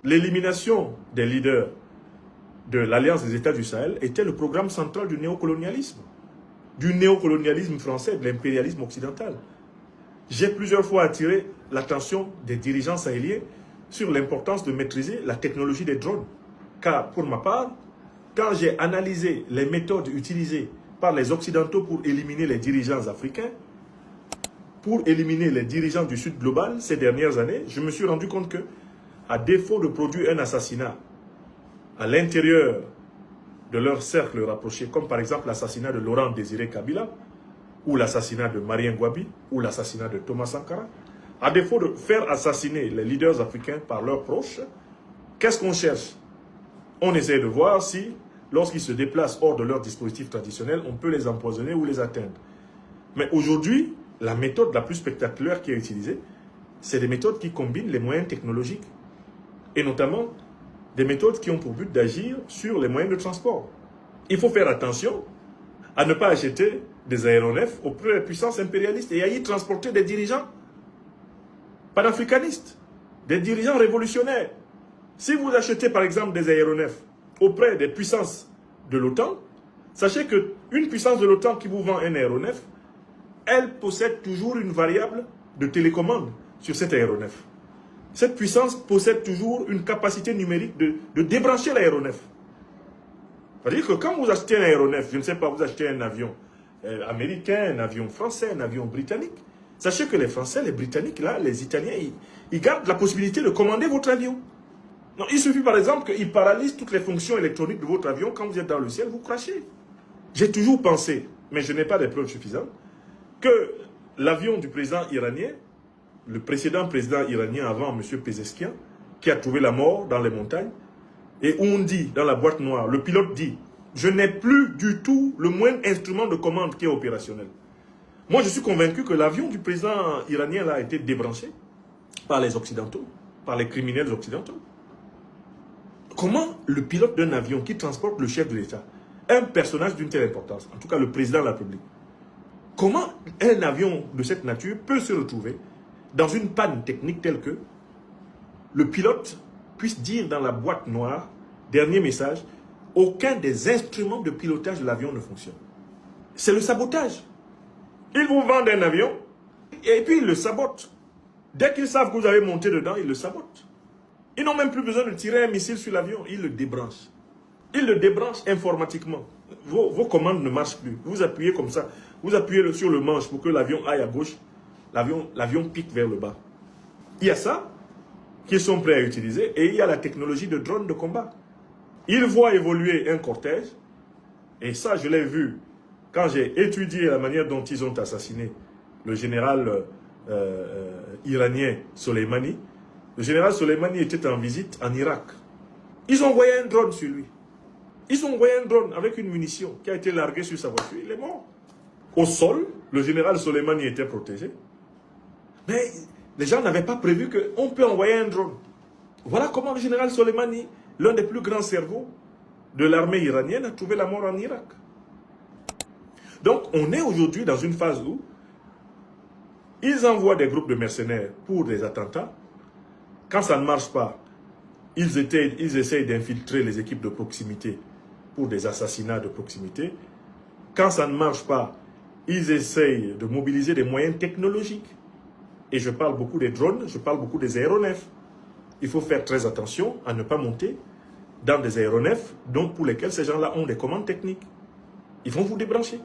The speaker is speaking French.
L'élimination des leaders de l'Alliance des États du Sahel était le programme central du néocolonialisme français, de l'impérialisme occidental. J'ai plusieurs fois attiré l'attention des dirigeants sahéliens sur l'importance de maîtriser la technologie des drones. Car, pour ma part, quand j'ai analysé les méthodes utilisées par les Occidentaux pour éliminer les dirigeants africains, pour éliminer les dirigeants du Sud global ces dernières années, je me suis rendu compte que, à défaut de produire un assassinat à l'intérieur de leur cercle rapproché, comme par exemple l'assassinat de Laurent Désiré Kabila, ou l'assassinat de Marien Gwabi, ou l'assassinat de Thomas Sankara, à défaut de faire assassiner les leaders africains par leurs proches, qu'est-ce qu'on cherche? On essaie de voir si, lorsqu'ils se déplacent hors de leur dispositif traditionnel, on peut les empoisonner ou les atteindre. Mais aujourd'hui, la méthode la plus spectaculaire qui est utilisée, c'est des méthodes qui combinent les moyens technologiques, et notamment des méthodes qui ont pour but d'agir sur les moyens de transport. Il faut faire attention à ne pas acheter des aéronefs auprès des puissances impérialistes et à y transporter des dirigeants panafricanistes, des dirigeants révolutionnaires. Si vous achetez par exemple des aéronefs auprès des puissances de l'OTAN, sachez qu'une puissance de l'OTAN qui vous vend un aéronef, elle possède toujours une variable de télécommande sur cet aéronef. Cette puissance possède toujours une capacité numérique de débrancher l'aéronef. C'est-à-dire que quand vous achetez un aéronef, je ne sais pas, vous achetez un avion américain, un avion français, un avion britannique, sachez que les Français, les Britanniques, là, les Italiens, ils gardent la possibilité de commander votre avion. Non, il suffit par exemple qu'ils paralysent toutes les fonctions électroniques de votre avion. Quand vous êtes dans le ciel, vous crachez. J'ai toujours pensé, mais je n'ai pas de preuves suffisantes, que l'avion du président iranien, le précédent président iranien avant M. Pezeshkian, qui a trouvé la mort dans les montagnes, et où on dit, dans la boîte noire, le pilote dit, je n'ai plus du tout le moindre instrument de commande qui est opérationnel. Moi, je suis convaincu que l'avion du président iranien là, a été débranché par les Occidentaux, par les criminels occidentaux. Comment le pilote d'un avion qui transporte le chef de l'État, un personnage d'une telle importance, en tout cas le président de la République, comment un avion de cette nature peut se retrouver dans une panne technique telle que le pilote puisse dire dans la boîte noire, dernier message, aucun des instruments de pilotage de l'avion ne fonctionne. C'est le sabotage. Ils vous vendent un avion et puis ils le sabotent. Dès qu'ils savent que vous avez monté dedans, ils le sabotent. Ils n'ont même plus besoin de tirer un missile sur l'avion, ils le débranchent. Ils le débranchent informatiquement. Vos commandes ne marchent plus. Vous appuyez comme ça, vous appuyez sur le manche pour que l'avion aille à gauche, l'avion pique vers le bas. Il y a ça qu'ils sont prêts à utiliser et il y a la technologie de drone de combat. Ils voient évoluer un cortège et ça je l'ai vu quand j'ai étudié la manière dont ils ont assassiné le général iranien Soleimani. Le général Soleimani était en visite en Irak. Ils ont envoyé un drone sur lui. Ils ont envoyé un drone avec une munition qui a été larguée sur sa voiture. Il est mort. Au sol, le général Soleimani était protégé. Mais les gens n'avaient pas prévu qu'on peut envoyer un drone. Voilà comment le général Soleimani, l'un des plus grands cerveaux de l'armée iranienne, a trouvé la mort en Irak. Donc, on est aujourd'hui dans une phase où ils envoient des groupes de mercenaires pour des attentats. Quand ça ne marche pas, ils essayent d'infiltrer les équipes de proximité pour des assassinats de proximité. Quand ça ne marche pas, ils essayent de mobiliser des moyens technologiques. Et je parle beaucoup des drones, je parle beaucoup des aéronefs. Il faut faire très attention à ne pas monter dans des aéronefs pour lesquels ces gens-là ont des commandes techniques. Ils vont vous débrancher.